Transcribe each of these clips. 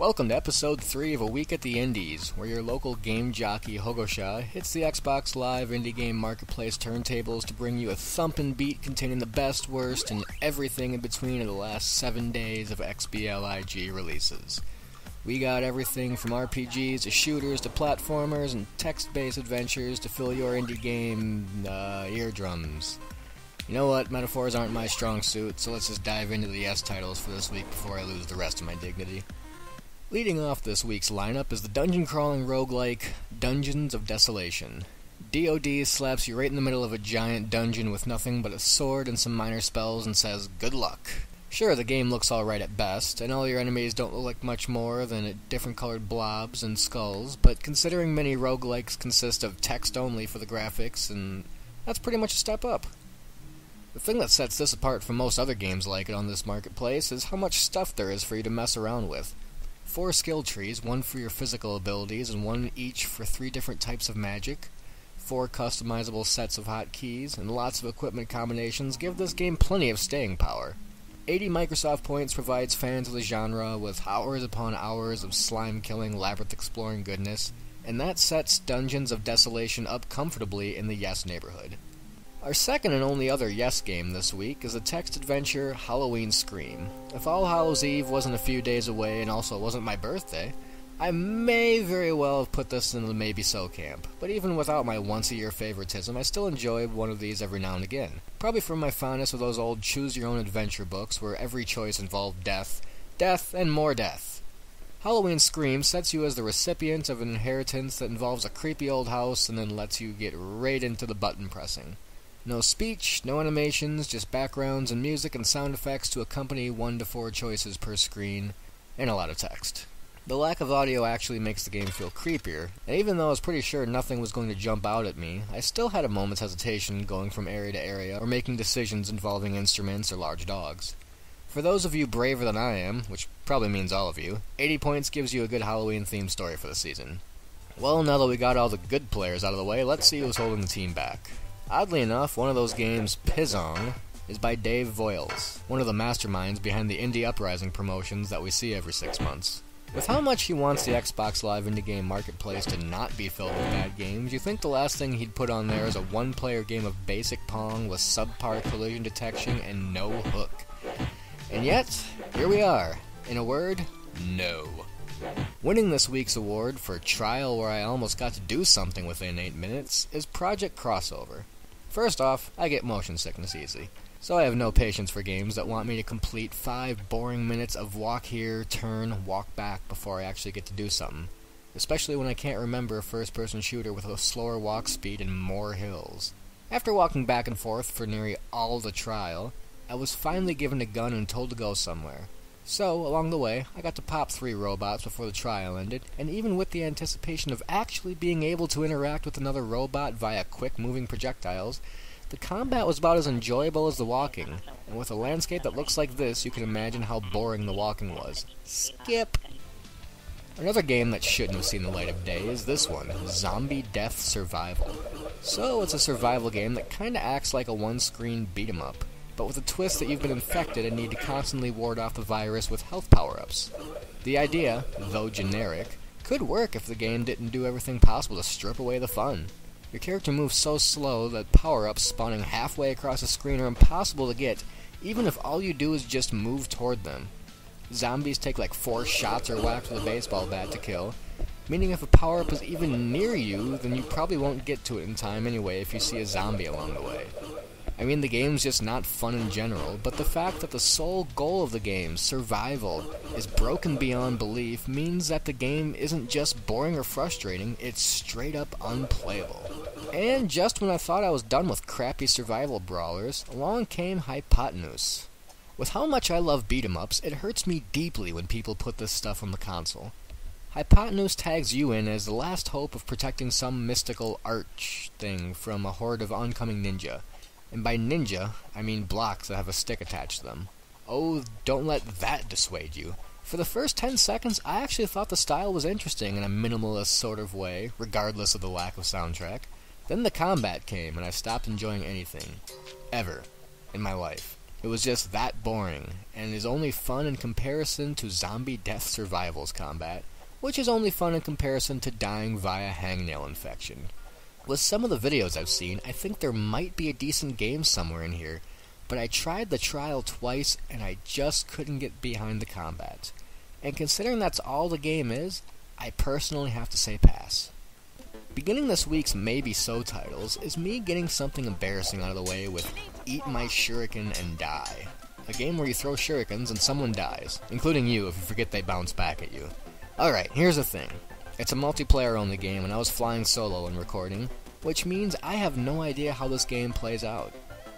Welcome to Episode 3 of A Week at the Indies, where your local game jockey Hogosha hits the Xbox Live Indie Game Marketplace turntables to bring you a thumping beat containing the best, worst, and everything in between of the last 7 days of XBLIG releases. We got everything from RPGs to shooters to platformers and text-based adventures to fill your indie game, eardrums. You know what, metaphors aren't my strong suit, so let's just dive into the yes titles for this week before I lose the rest of my dignity. Leading off this week's lineup is the dungeon-crawling roguelike Dungeons of Desolation. DoD slaps you right in the middle of a giant dungeon with nothing but a sword and some minor spells and says, good luck. Sure, the game looks alright at best, and all your enemies don't look like much more than different colored blobs and skulls, but considering many roguelikes consist of text only for the graphics, and that's pretty much a step up. The thing that sets this apart from most other games like it on this marketplace is how much stuff there is for you to mess around with. 4 skill trees, one for your physical abilities and one each for 3 different types of magic, 4 customizable sets of hotkeys, and lots of equipment combinations give this game plenty of staying power. 80 Microsoft points provides fans of the genre with hours upon hours of slime-killing, labyrinth-exploring goodness, and that sets Dungeons of Desolation up comfortably in the yes neighborhood. Our second and only other yes game this week is the text adventure Halloween Scream. If All Hallows Eve wasn't a few days away and also wasn't my birthday, I may very well have put this in the maybe so camp, but even without my once-a-year favoritism, I still enjoy one of these every now and again. Probably from my fondness of those old choose-your-own-adventure books where every choice involved death, death, and more death. Halloween Scream sets you as the recipient of an inheritance that involves a creepy old house and then lets you get right into the button pressing. No speech, no animations, just backgrounds and music and sound effects to accompany 1 to 4 choices per screen, and a lot of text. The lack of audio actually makes the game feel creepier, and even though I was pretty sure nothing was going to jump out at me, I still had a moment's hesitation going from area to area or making decisions involving instruments or large dogs. For those of you braver than I am, which probably means all of you, 80 points gives you a good Halloween-themed story for the season. Well, now that we got all the good players out of the way, let's see who's holding the team back. Oddly enough, one of those games, Piz-Ong, is by Dave Voiles, one of the masterminds behind the Indie Uprising promotions that we see every 6 months. With how much he wants the Xbox Live Indie Game Marketplace to not be filled with bad games, you think the last thing he'd put on there is a one-player game of basic Pong with subpar collision detection and no hook. And yet, here we are. In a word, no. Winning this week's award for trial where I almost got to do something within 8 minutes is Project Crossover. First off, I get motion sickness easy, so I have no patience for games that want me to complete 5 boring minutes of walk here, turn, walk back before I actually get to do something, especially when I can't remember a first-person shooter with a slower walk speed and more hills. After walking back and forth for nearly all the trial, I was finally given a gun and told to go somewhere. So, along the way, I got to pop 3 robots before the trial ended, and even with the anticipation of actually being able to interact with another robot via quick-moving projectiles, the combat was about as enjoyable as the walking, and with a landscape that looks like this, you can imagine how boring the walking was. Skip! Another game that shouldn't have seen the light of day is this one, Zombie Death Survival. So, it's a survival game that kinda acts like a one-screen beat-em-up, but with a twist that you've been infected and need to constantly ward off the virus with health power-ups. The idea, though generic, could work if the game didn't do everything possible to strip away the fun. Your character moves so slow that power-ups spawning halfway across the screen are impossible to get, even if all you do is just move toward them. Zombies take like 4 shots or whacks with a baseball bat to kill, meaning if a power-up is even near you, then you probably won't get to it in time anyway if you see a zombie along the way. I mean, the game's just not fun in general, but the fact that the sole goal of the game, survival, is broken beyond belief means that the game isn't just boring or frustrating, it's straight up unplayable. And just when I thought I was done with crappy survival brawlers, along came Hypotenuse. With how much I love beat-em-ups, it hurts me deeply when people put this stuff on the console. Hypotenuse tags you in as the last hope of protecting some mystical arch thing from a horde of oncoming ninja. And by ninja, I mean blocks that have a stick attached to them. Oh, don't let that dissuade you. For the first 10 seconds, I actually thought the style was interesting in a minimalist sort of way, regardless of the lack of soundtrack. Then the combat came, and I stopped enjoying anything. Ever. In my life. It was just that boring, and is only fun in comparison to zombie death survivals combat, which is only fun in comparison to dying via hangnail infection. With some of the videos I've seen, I think there might be a decent game somewhere in here, but I tried the trial twice and I just couldn't get behind the combat. And considering that's all the game is, I personally have to say pass. Beginning this week's Maybe So titles is me getting something embarrassing out of the way with My Shuriken And Die, a game where you throw shurikens and someone dies, including you if you forget they bounce back at you. Alright, here's the thing. It's a multiplayer only game and I was flying solo when recording, which means I have no idea how this game plays out.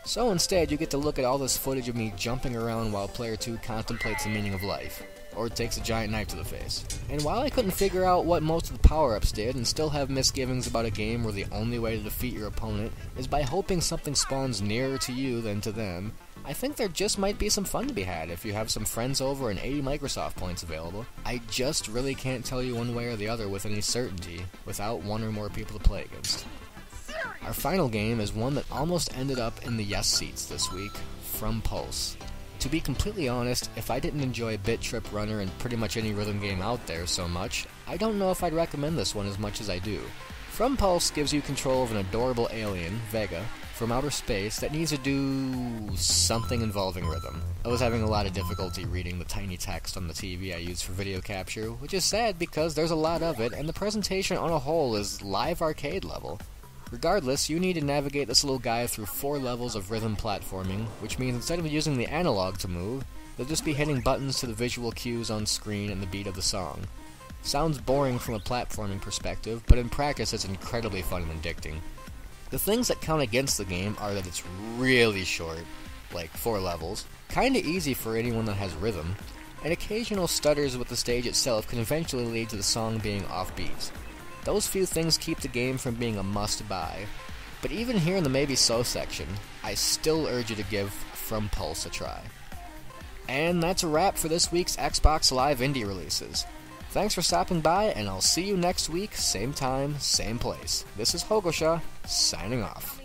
So instead you get to look at all this footage of me jumping around while player 2 contemplates the meaning of life, or takes a giant knife to the face. And while I couldn't figure out what most of the power-ups did and still have misgivings about a game where the only way to defeat your opponent is by hoping something spawns nearer to you than to them, I think there just might be some fun to be had if you have some friends over and 80 Microsoft points available. I just really can't tell you one way or the other with any certainty without one or more people to play against. Our final game is one that almost ended up in the yes seats this week, From Pulse. To be completely honest, if I didn't enjoy Bit Trip Runner and pretty much any rhythm game out there so much, I don't know if I'd recommend this one as much as I do. From Pulse gives you control of an adorable alien, Vega, from outer space that needs to do something involving rhythm. I was having a lot of difficulty reading the tiny text on the TV I use for video capture, which is sad because there's a lot of it and the presentation on a whole is live arcade level. Regardless, you need to navigate this little guy through 4 levels of rhythm platforming, which means instead of using the analog to move, you'll just be hitting buttons to the visual cues on screen and the beat of the song. Sounds boring from a platforming perspective, but in practice it's incredibly fun and addicting. The things that count against the game are that it's really short, like 4 levels, kinda easy for anyone that has rhythm, and occasional stutters with the stage itself can eventually lead to the song being offbeat. Those few things keep the game from being a must-buy, but even here in the Maybe So section, I still urge you to give From Pulse a try. And that's a wrap for this week's Xbox Live Indie releases. Thanks for stopping by, and I'll see you next week, same time, same place. This is Hogosha, signing off.